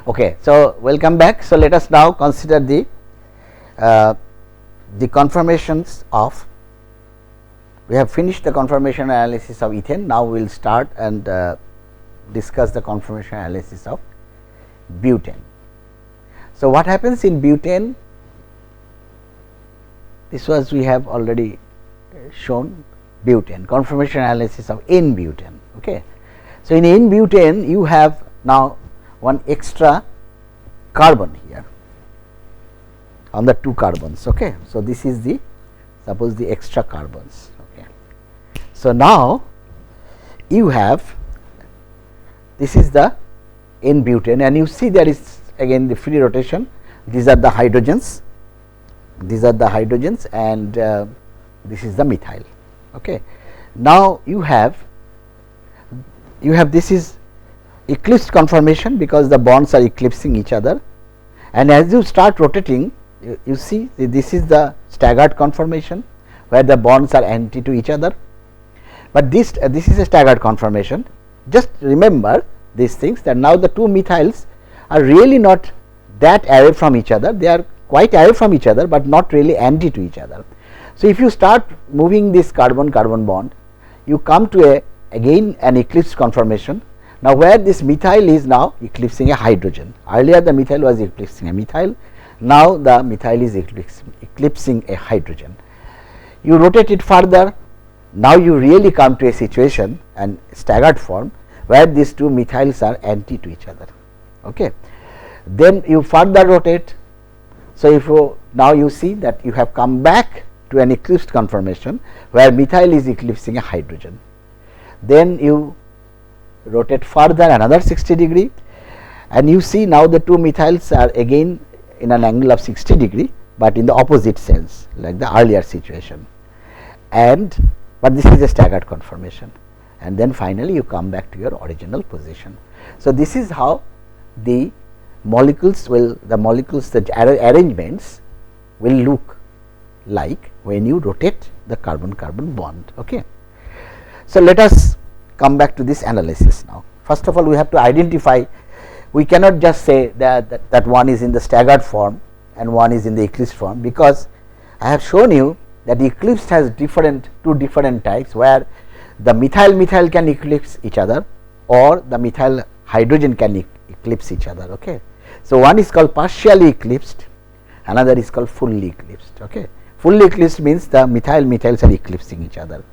Okay, so welcome back. So let us now consider the conformations of. We have finished the conformation analysis of ethane. Now we will start and discuss the conformation analysis of butane. So what happens in butane? This was we have already shown butane conformation analysis of N-butane. Okay. So in N-butane you have now one extra carbon here on the two carbons. Okay. So this is the suppose the extra carbons. Okay. So now you have this is the N-butane and you see there is again the free rotation. These are the hydrogens. These are the hydrogens and this is the methyl. Okay. Now you have this is eclipsed conformation because the bonds are eclipsing each other, and as you start rotating you see this is the staggered conformation where the bonds are anti to each other, but this is a staggered conformation. Just remember these things, that now the two methyls are really not that away from each other, they are quite away from each other, but not really anti to each other. So if you start moving this carbon carbon bond, you come to again an eclipsed conformation. Now where this methyl is now eclipsing a hydrogen. Earlier the methyl was eclipsing a methyl, now the methyl is eclipsing a hydrogen. You rotate it further, now you really come to a situation and staggered form where these two methyls are anti to each other. Okay. Then you further rotate. So if you now you see that you have come back to an eclipsed conformation where methyl is eclipsing a hydrogen. Then you rotate further another 60 degree and you see now the two methyls are again in an angle of 60 degree, but in the opposite sense like the earlier situation, and but this is a staggered conformation, and then finally you come back to your original position. So this is how the molecules the arrangements will look like when you rotate the carbon carbon bond. Okay. So let us come back to this analysis now. First of all, we have to identify, we cannot just say that one is in the staggered form and one is in the eclipsed form, because I have shown you that the eclipsed has two different types where the methyl can eclipse each other or the methyl hydrogen can eclipse each other. Okay. So one is called partially eclipsed, another is called fully eclipsed. Okay. Fully eclipsed means the methyls are eclipsing each other.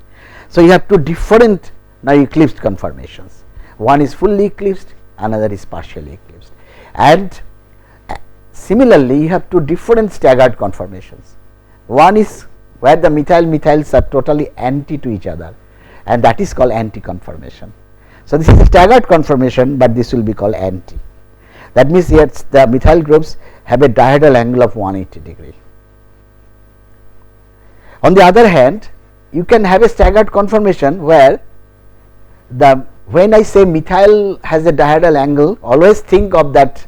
So you have two different now eclipsed conformations, one is fully eclipsed, another is partially eclipsed, and similarly you have two different staggered conformations. One is where the methyls are totally anti to each other, and that is called anti conformation. So this is a staggered conformation, but this will be called anti. That means here the methyl groups have a dihedral angle of 180 degree. On the other hand, you can have a staggered conformation where when I say methyl has a dihedral angle, always think of that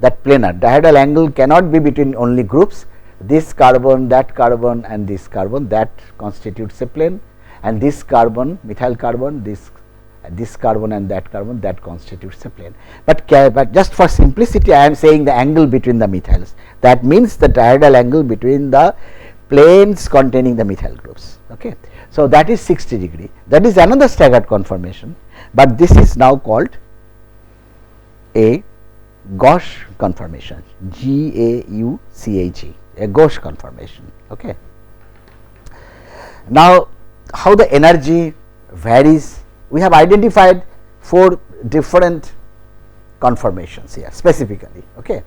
planar. Dihedral angle cannot be between only groups, this carbon, that carbon and this carbon, that constitutes a plane, and this carbon, methyl carbon, this carbon and that carbon, that constitutes a plane. But just for simplicity I am saying the angle between the methyls, that means the dihedral angle between the planes containing the methyl groups. Okay. So that is 60 degree, that is another staggered conformation, but this is now called a gauche conformation, G-A-U-C-H-E, a gauche conformation. Okay. Now how the energy varies, we have identified 4 different conformations here specifically. Okay.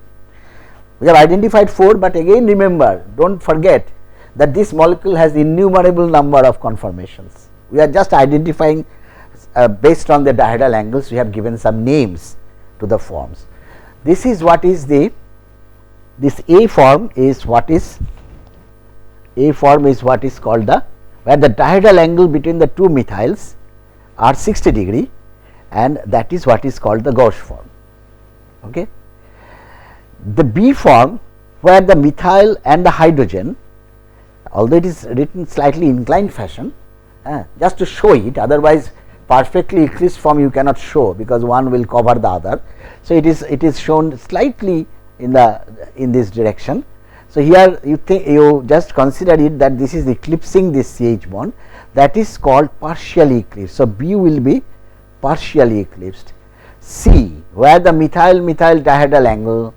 We have identified 4, but again remember, do not forget that this molecule has innumerable number of conformations. We are just identifying based on the dihedral angles, we have given some names to the forms. This is what is this A form is what is called where the dihedral angle between the two methyls are 60 degree, and that is what is called the gauche form. Okay. The B form where the methyl and the hydrogen, although it is written slightly inclined fashion, just to show it, otherwise perfectly eclipsed form you cannot show, because one will cover the other. So, it is shown slightly in this direction. So, here you just consider it that this is eclipsing this CH bond, that is called partially eclipsed. So, B will be partially eclipsed. C, where the methyl dihedral angle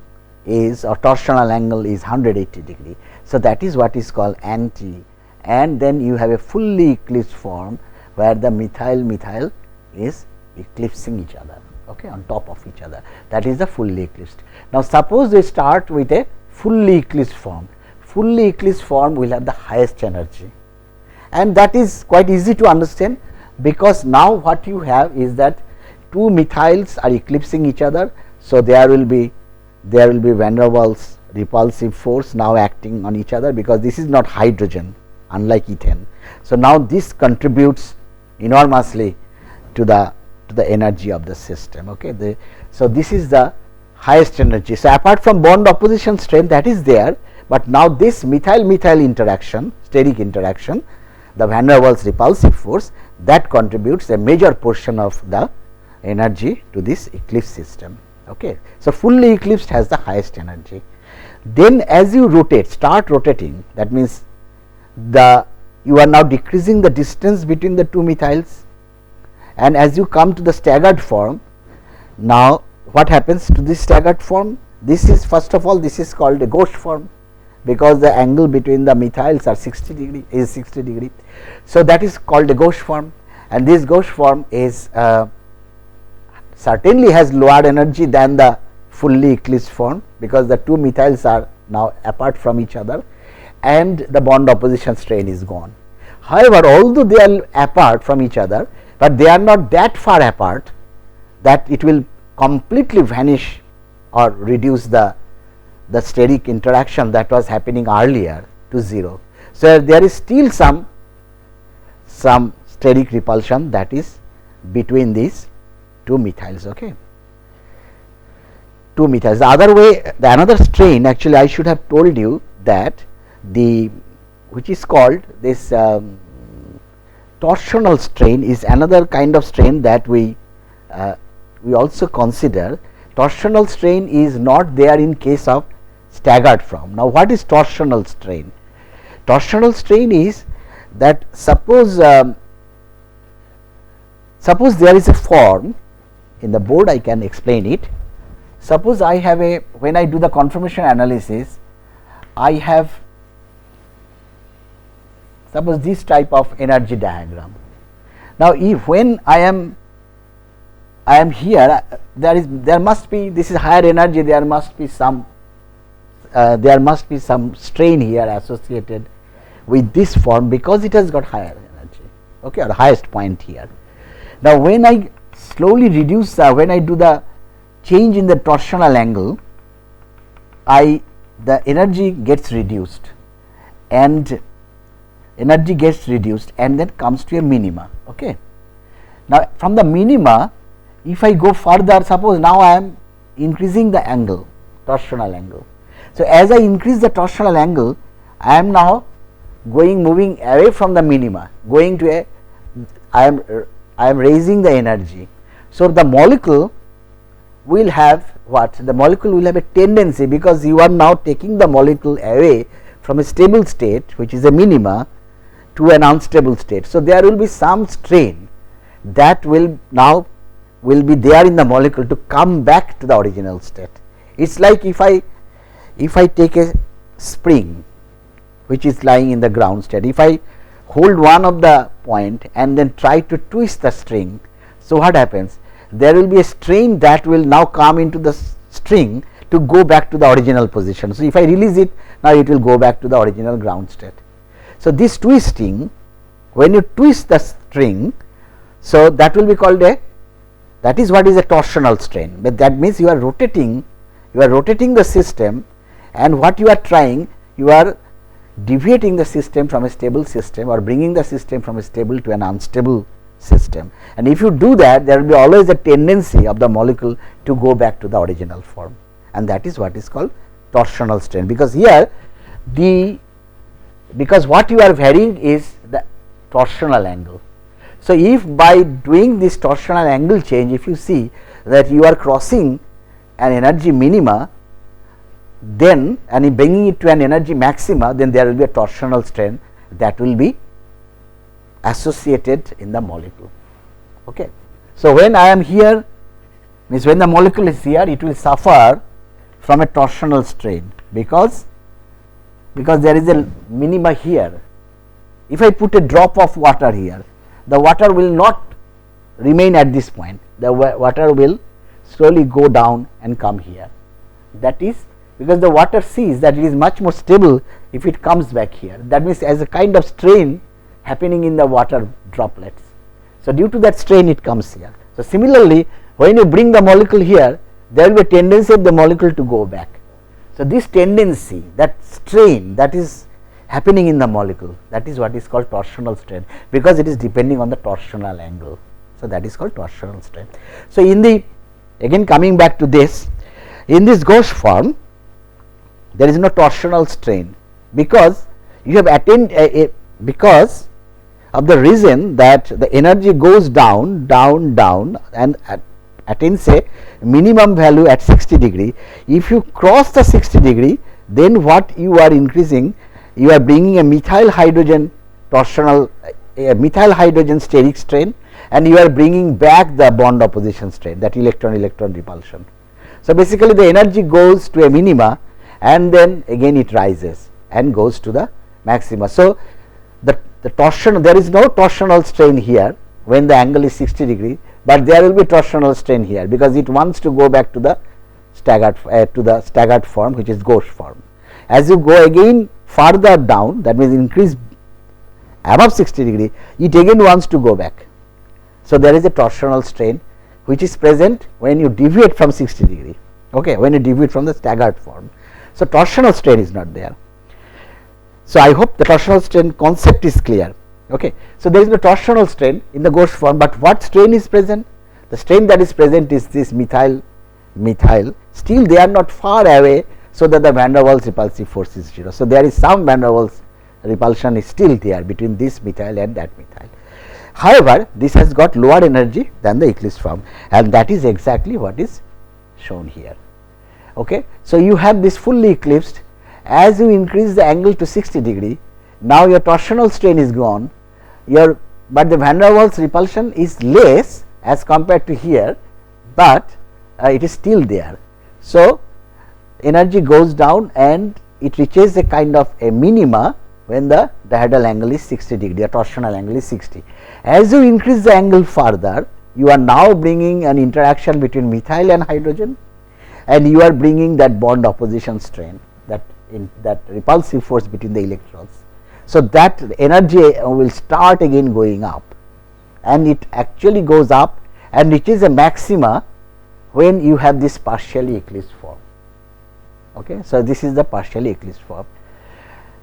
is, or torsional angle is 180 degree. So, that is what is called anti, and then you have a fully eclipsed form where the methyl is eclipsing each other, okay, on top of each other, that is the fully eclipsed. Now, suppose we start with a fully eclipsed form. Fully eclipsed form will have the highest energy, and that is quite easy to understand, because now what you have is that two methyls are eclipsing each other. So, there will be van der Waals repulsive force now acting on each other, because this is not hydrogen unlike ethane. So, now this contributes enormously to the energy of the system. Okay. So, this is the highest energy. So, apart from bond opposition strength that is there, but now this methyl interaction, steric interaction, the van der Waals repulsive force, that contributes a major portion of the energy to this eclipse system. Okay. So, fully eclipsed has the highest energy. Then as you rotate, start rotating, that means you are now decreasing the distance between the two methyls, and as you come to the staggered form, now what happens to this staggered form? This is, first of all, this is called a gauche form, because the angle between the methyls are 60 degree. So, that is called a gauche form, and this gauche form is certainly has lower energy than the fully eclipsed form, because the two methyls are now apart from each other and the bond opposition strain is gone. However, although they are apart from each other, but they are not that far apart that it will completely vanish or reduce the steric interaction that was happening earlier to 0. So, there is still some steric repulsion that is between these two methyls. Okay. Two methyls. The other way, the another strain, actually I should have told you that which is called this torsional strain, is another kind of strain that we also consider. Torsional strain is not there in case of staggered form. Now, what is torsional strain? Torsional strain is that suppose there is a form in the board, I can explain it. Suppose I have when I do the conformation analysis, I have suppose this type of energy diagram. Now, if when I am here, there must be, this is higher energy, there must be some strain here associated with this form, because it has got higher energy, okay, or highest point here. Now, when I slowly reduce, when I do the change in the torsional angle, the energy gets reduced, and then comes to a minima. Okay. Now, from the minima, if I go further, suppose now I am increasing the angle, torsional angle. So, as I increase the torsional angle, I am now moving away from the minima, going to I am raising the energy. So, the molecule will have what? The molecule will have a tendency, because you are now taking the molecule away from a stable state, which is a minima, to an unstable state. So, there will be some strain that will be there in the molecule to come back to the original state. It is like if I take a spring which is lying in the ground state, if I hold one of the point and then try to twist the string, so what happens? There will be a strain that will now come into the string to go back to the original position. So, if I release it, now it will go back to the original ground state. So, this twisting, when you twist the string, so that will be called that is what is a torsional strain, but that means you are rotating the system, and what you are trying, you are deviating the system from a stable system, or bringing the system from a stable to an unstable system. And if you do that, there will be always a tendency of the molecule to go back to the original form, and that is what is called torsional strain, because here because what you are varying is the torsional angle. So, if by doing this torsional angle change, if you see that you are crossing an energy minima, then and in bringing it to an energy maxima, then there will be a torsional strain that will be associated in the molecule. Okay. So, when I am here, means when the molecule is here, it will suffer from a torsional strain, because there is a minima here. If I put a drop of water here, the water will not remain at this point, the water will slowly go down and come here. That is because the water sees that it is much more stable if it comes back here. That means as a kind of strain happening in the water droplets. So, due to that strain it comes here. So, similarly, when you bring the molecule here, there will be a tendency of the molecule to go back. So, this tendency, that strain that is happening in the molecule, that is what is called torsional strain, because it is depending on the torsional angle. So, that is called torsional strain. So, in the, again coming back to this, in this gauche form there is no torsional strain, because you have attained because of the reason that the energy goes down and attains a minimum value at 60 degree. If you cross the 60 degree, then what you are increasing, you are bringing a methyl hydrogen torsional, a methyl hydrogen steric strain, and you are bringing back the bond opposition strain, that electron repulsion. So, basically the energy goes to a minima and then again it rises and goes to the maxima. So, the torsion, there is no torsional strain here when the angle is 60 degree, but there will be torsional strain here, because it wants to go back to the staggered form, which is gauche form. As you go again further down, that means increase above 60 degree, it again wants to go back. So, there is a torsional strain which is present when you deviate from 60 degree, okay, when you deviate from the staggered form. So, torsional strain is not there. So, I hope the torsional strain concept is clear. Okay. So, there is no torsional strain in the gauche form, but what strain is present? The strain that is present is this methyl, still they are not far away, so that the van der Waals repulsive force is 0. So, there is some van der Waals repulsion is still there between this methyl and that methyl. However, this has got lower energy than the eclipsed form, and that is exactly what is shown here. Okay. So, you have this fully eclipsed. As you increase the angle to 60 degree, now your torsional strain is gone, but the van der Waals repulsion is less as compared to here, but it is still there. So, energy goes down and it reaches a kind of a minima when the dihedral angle is 60 degree, the torsional angle is 60. As you increase the angle further, you are now bringing an interaction between methyl and hydrogen, and you are bringing that bond opposition strain, that repulsive force between the electrons. So, that energy will start again going up, and it actually goes up and reaches a maxima when you have this partially eclipsed form. Okay. So, this is the partially eclipsed form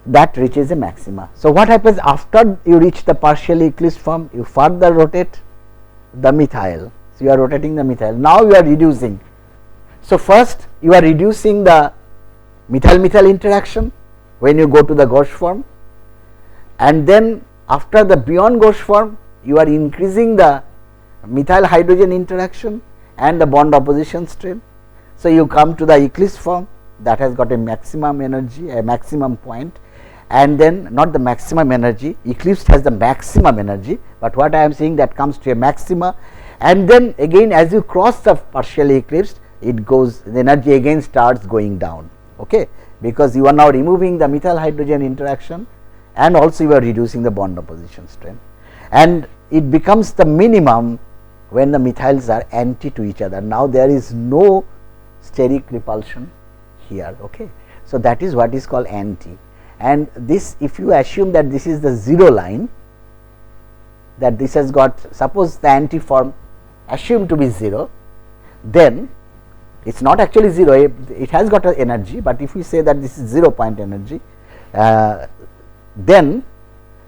that reaches a maxima. So, what happens after you reach the partially eclipsed form? You further rotate the methyl. So, you are rotating the methyl. Now, you are reducing. So, first you are reducing the methyl interaction when you go to the gauche form, and then after the beyond gauche form, you are increasing the methyl hydrogen interaction and the bond opposition strain. So, you come to the eclipsed form that has got a maximum energy, a maximum point, and then not the maximum energy, eclipsed has the maximum energy, but what I am saying, that comes to a maxima, and then again as you cross the partially eclipsed, it goes, the energy again starts going down, okay, because you are now removing the methyl hydrogen interaction and also you are reducing the bond opposition strain, and it becomes the minimum when the methyls are anti to each other. Now, there is no steric repulsion here. Okay. So, that is what is called anti, and this, if you assume that this is the 0 line, that this has got, suppose the anti form assumed to be 0, then it is not actually 0, it has got an energy, but if we say that this is 0 point energy, then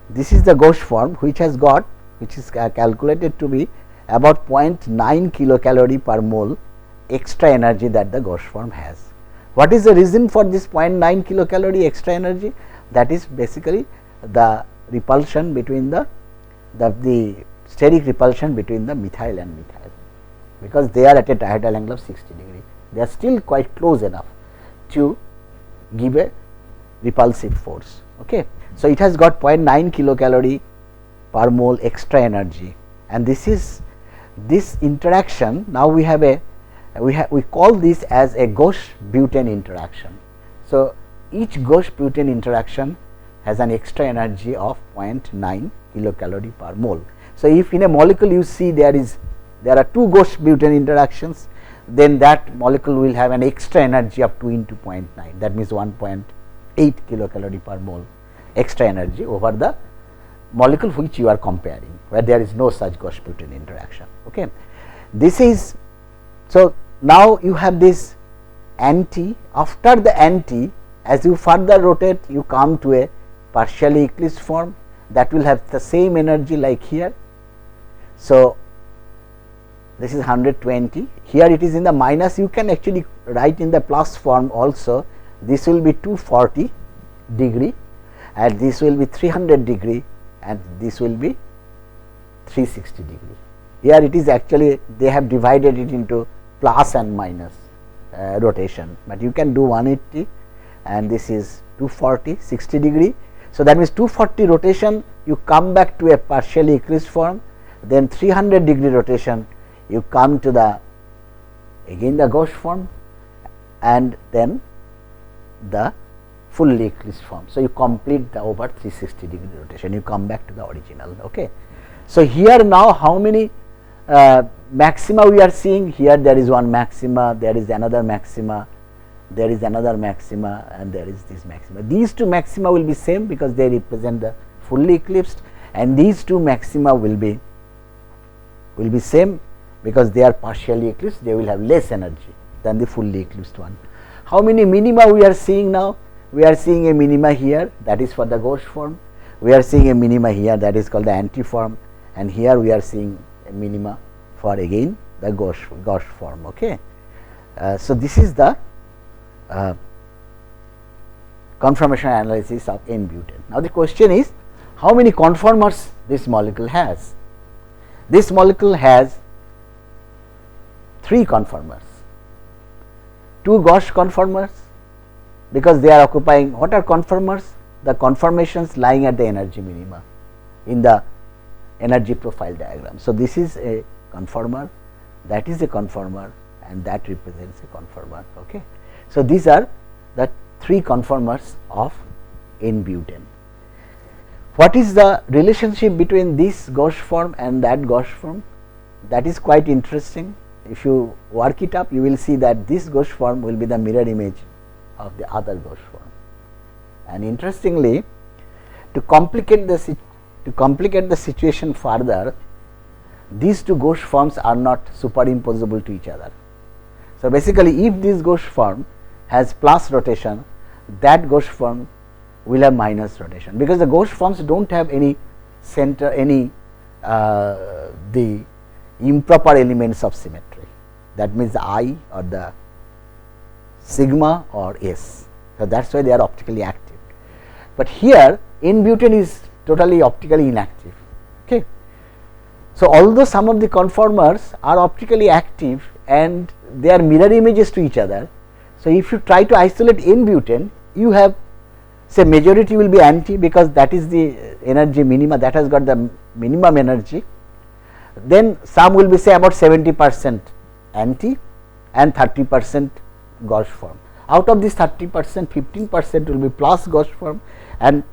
this is the gauche form which has got, which is calculated to be about 0.9 kilocalorie per mole extra energy that the gauche form has. What is the reason for this 0.9 kilocalorie extra energy? That is basically the repulsion between the steric repulsion between the methyl and methyl, because they are at a diagonal angle of 60 degree. They are still quite close enough to give a repulsive force. Okay. So, it has got 0.9 kilocalorie per mole extra energy, and this interaction. Now, we have a we call this as a Gauss-Butane interaction. So, each Gauss-Butane interaction has an extra energy of 0.9 kilocalorie per mole. So, if in a molecule you see there are two Gauss-Butane interactions, then that molecule will have an extra energy of 2 into 0.9, that means 1.8 kilocalorie per mole extra energy over the molecule which you are comparing, where there is no such Gauss-Butane interaction. Okay. This is, so now you have this anti. After the anti, as you further rotate, you come to a partially eclipsed form that will have the same energy like here. So, this is 120, here it is in the minus, you can actually write in the plus form also. This will be 240 degree, and this will be 300 degree, and this will be 360 degree. Here it is actually they have divided it into plus and minus rotation, but you can do 180, and this is 240 60 degree. So, that means 240 rotation you come back to a partially eclipsed form, then 300 degree rotation you come to the again the Gauss form, and then the fully eclipsed form. So, you complete the over 360 degree rotation, you come back to the original. Okay. So, here now how many maxima we are seeing? Here there is one maxima, there is another maxima, there is another maxima, and there is this maxima. These two maxima will be same because they represent the fully eclipsed, and these two maxima will be same because they are partially eclipsed, they will have less energy than the fully eclipsed one. How many minima we are seeing now? We are seeing a minima here, that is for the Gauss form. We are seeing a minima here, that is called the anti form, and here we are seeing a minima for again the Gauss form. Okay. So, this is the conformation analysis of N-butane. Now, the question is how many conformers this molecule has? This molecule has 3 conformers, 2 Gauss conformers, because they are occupying, what are conformers? The conformations lying at the energy minima in the energy profile diagram. So, this is a conformer, that is a conformer, and that represents a conformer. Okay. So, these are the 3 conformers of N-butane. What is the relationship between this Gauss form and that Gauss form? That is quite interesting. If you work it up, you will see that this Gauss form will be the mirror image of the other Gauss form. And interestingly, to complicate the situation further, these two Gauss forms are not superimposable to each other. So, basically if this Gauss form has plus rotation, that Gauss form will have minus rotation, because the Gauss forms do not have any center, any the improper elements of symmetry, that means the I or the sigma or S. So, that is why they are optically active, but here N-butane is totally optically inactive. Okay. So, although some of the conformers are optically active and they are mirror images to each other. So, if you try to isolate N-butane, you have, say, majority will be anti, because that is the energy minima, that has got the minimum energy. Then some will be, say, about 70% anti and 30% Gauss form. Out of this 30%, 15% will be plus Gauss form and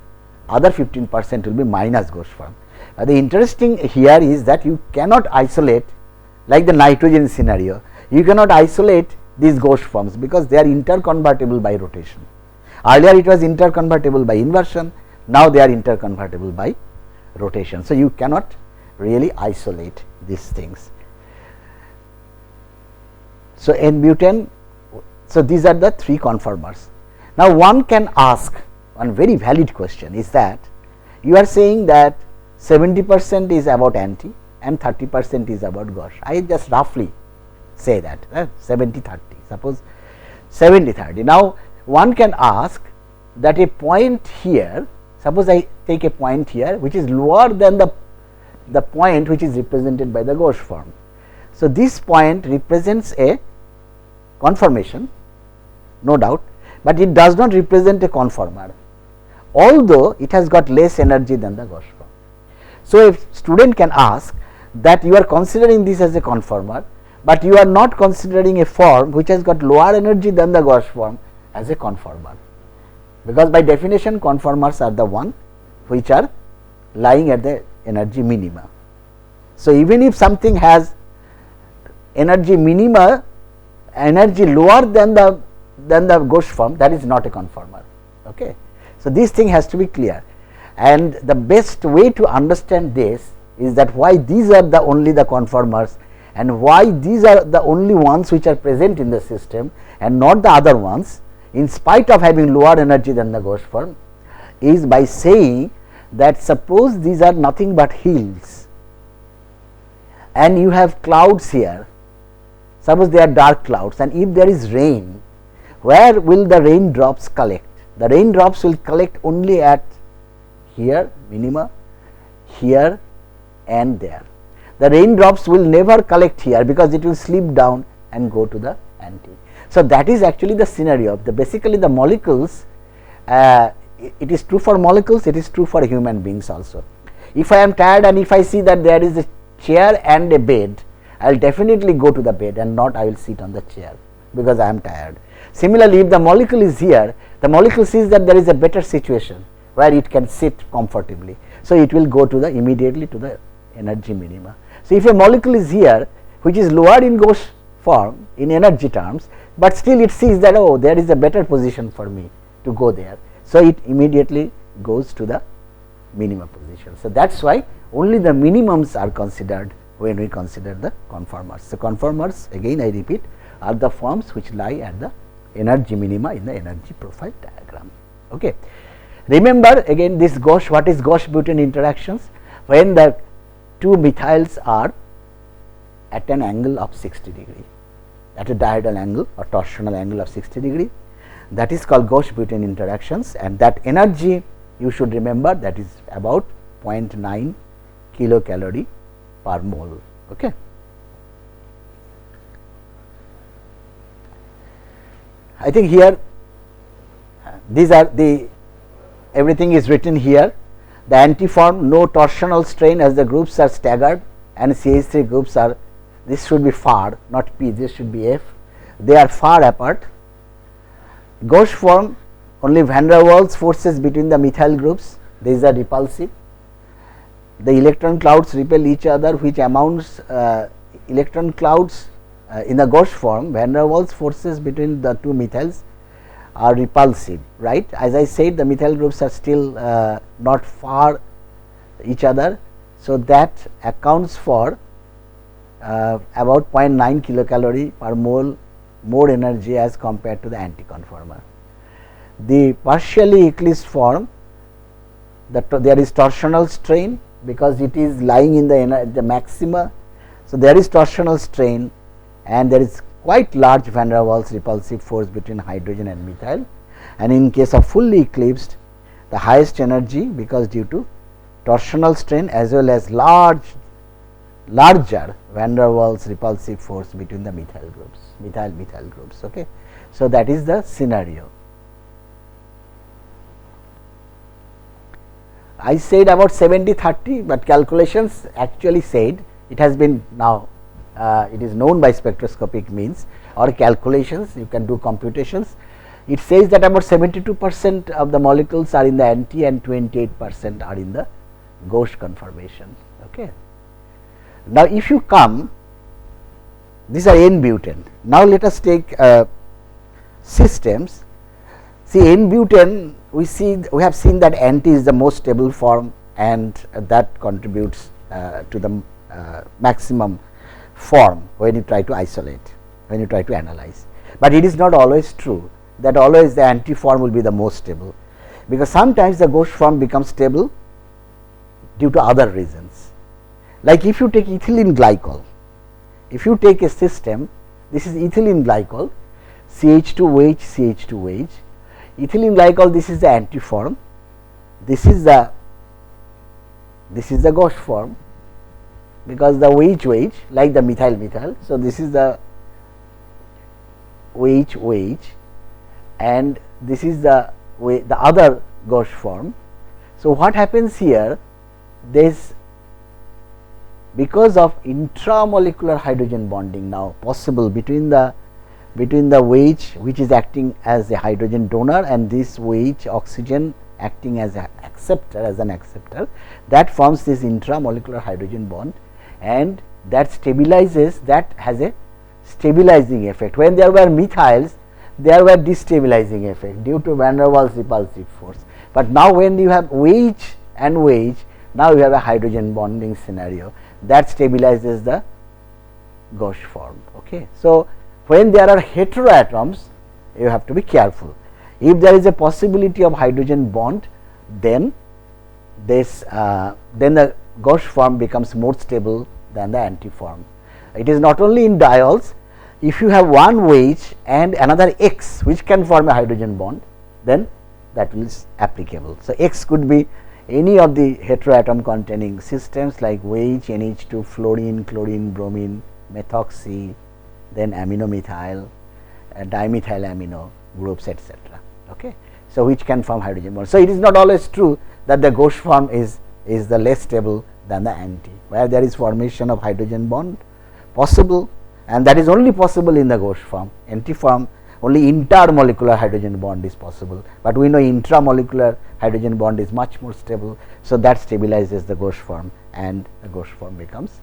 other 15% will be minus Gauss form. The interesting here is that you cannot isolate, like the nitrogen scenario, you cannot isolate these Gauss forms because they are interconvertible by rotation. Earlier it was interconvertible by inversion, now they are interconvertible by rotation. So, you cannot really isolate these things. So, N-butane, so these are the 3 conformers. Now, one can ask one very valid question is that you are saying that 70% is about anti and 30% is about Gauss. I just roughly say that 70-30, suppose 70-30. Now, one can ask that a point here, suppose I take a point here which is lower than the the point which is represented by the gauche form. So, this point represents a conformation, no doubt, but it does not represent a conformer, although it has got less energy than the gauche form. So, if student can ask that you are considering this as a conformer, but you are not considering a form which has got lower energy than the gauche form as a conformer, because by definition conformers are the one which are lying at the energy minima. So, even if something has energy minima, energy lower than the gauche form, that is not a conformer. Okay. So, this thing has to be clear, and the best way to understand this is that why these are the only the conformers and why these are the only ones which are present in the system and not the other ones, in spite of having lower energy than the gauche form, is by saying that suppose these are nothing but hills and you have clouds here, suppose they are dark clouds, and if there is rain, where will the raindrops collect? The raindrops will collect only at here minima, here and there. The raindrops will never collect here because it will slip down and go to the anti. So, that is actually the scenario of the basically the molecules. It is true for molecules, it is true for human beings also. If I am tired and if I see that there is a chair and a bed, I will definitely go to the bed and not I will sit on the chair because I am tired. Similarly, if the molecule is here, the molecule sees that there is a better situation where it can sit comfortably. So, it will go to the immediately to the energy minima. So, if a molecule is here which is lower in gauche form in energy terms, but still it sees that oh, there is a better position for me to go there. So, it immediately goes to the minimum position. So, that is why only the minimums are considered when we consider the conformers. So, conformers again I repeat are the forms which lie at the energy minima in the energy profile diagram. Okay. Remember again this gauche, what is gauche butane interactions? When the two methyls are at an angle of 60 degree, at a diagonal angle or torsional angle of 60 degree, that is called gauche butane interactions, and that energy you should remember that is about 0.9 kilocalorie per mole. Okay. I think here these are the everything is written here. The antiform no torsional strain as the groups are staggered and CH3 groups are, this should be far, not P, this should be F, they are far apart. Gauche form only van der Waals forces between the methyl groups, these are repulsive. The electron clouds repel each other, which amounts electron clouds in the gauche form, van der Waals forces between the two methyls are repulsive, right. As I said, the methyl groups are still not far each other. So, that accounts for about 0.9 kilocalorie per mole more energy as compared to the anticonformer. The partially eclipsed form, there is torsional strain because it is lying in the maxima. So, there is torsional strain and there is quite large van der Waals repulsive force between hydrogen and methyl, and in case of fully eclipsed the highest energy because due to torsional strain as well as larger van der Waals repulsive force between the methyl groups, methyl groups. Okay. So, that is the scenario. I said about 70-30, but calculations actually said it has been now it is known by spectroscopic means or calculations, you can do computations. It says that about 72% of the molecules are in the anti and 28% are in the gauche conformation. Okay. Now, if you come, these are N-butane. Now, let us take systems. See, N-butane, we have seen that anti is the most stable form and that contributes to the maximum form when you try to isolate, when you try to analyze. But it is not always true that always the anti form will be the most stable, because sometimes the gauche form becomes stable due to other reasons. Like if you take ethylene glycol, if you take a system, this is ethylene glycol, CH2OH, CH2OH, ethylene glycol, this is the anti form, this is the gauche form, because the OH like the methyl. So, this is the OH and this is the other gauche form. So, what happens here, this because of intramolecular hydrogen bonding now possible between the OH which is acting as a hydrogen donor and this OH oxygen acting as an acceptor, that forms this intramolecular hydrogen bond, and that stabilizes, that has a stabilizing effect. When there were methyls, there were destabilizing effect due to van der Waals repulsive force, but now when you have OH and OH, now you have a hydrogen bonding scenario that stabilizes the gauche form. Okay. So, when there are heteroatoms, you have to be careful. If there is a possibility of hydrogen bond, then this then the gauche form becomes more stable than the antiform. It is not only in diols. If you have one OH and another X which can form a hydrogen bond, then that is applicable. So, X could be any of the heteroatom containing systems like OH, NH2, fluorine, chlorine, bromine, methoxy, then aminomethyl, dimethylamino groups, etc. Okay. So, which can form hydrogen bond. So, it is not always true that the gauche form is the less stable than the anti, where there is formation of hydrogen bond possible, and that is only possible in the gauche form. Antiform, only intermolecular hydrogen bond is possible, but we know intramolecular hydrogen bond is much more stable. So, that stabilizes the gauche form and the gauche form becomes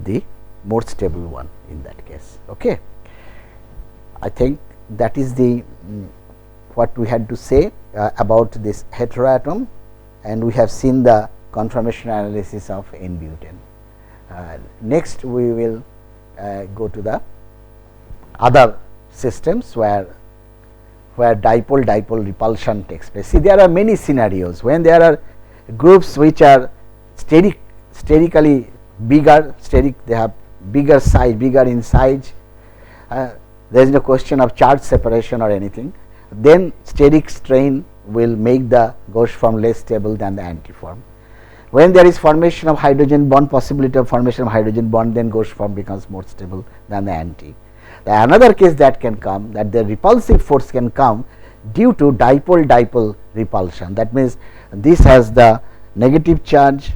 the more stable one in that case. Okay. I think that is the what we had to say about this heteroatom, and we have seen the conformation analysis of N-butane. Next we will go to the other systems where dipole repulsion takes place. See, there are many scenarios when there are groups which are sterically bigger, they have bigger size, bigger in size, there is no question of charge separation or anything, then steric strain will make the gauche form less stable than the antiform. When there is formation of hydrogen bond, possibility of formation of hydrogen bond, then gauche form becomes more stable than the anti. The another case that can come, that the repulsive force can come due to dipole repulsion. That means, this has the negative charge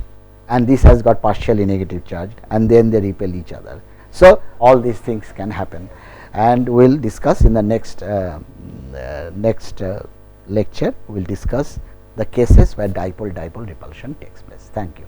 and this has got partially negative charge, and then they repel each other. So, all these things can happen, and we will discuss in the next lecture. We will discuss the cases where dipole repulsion takes place. Thank you.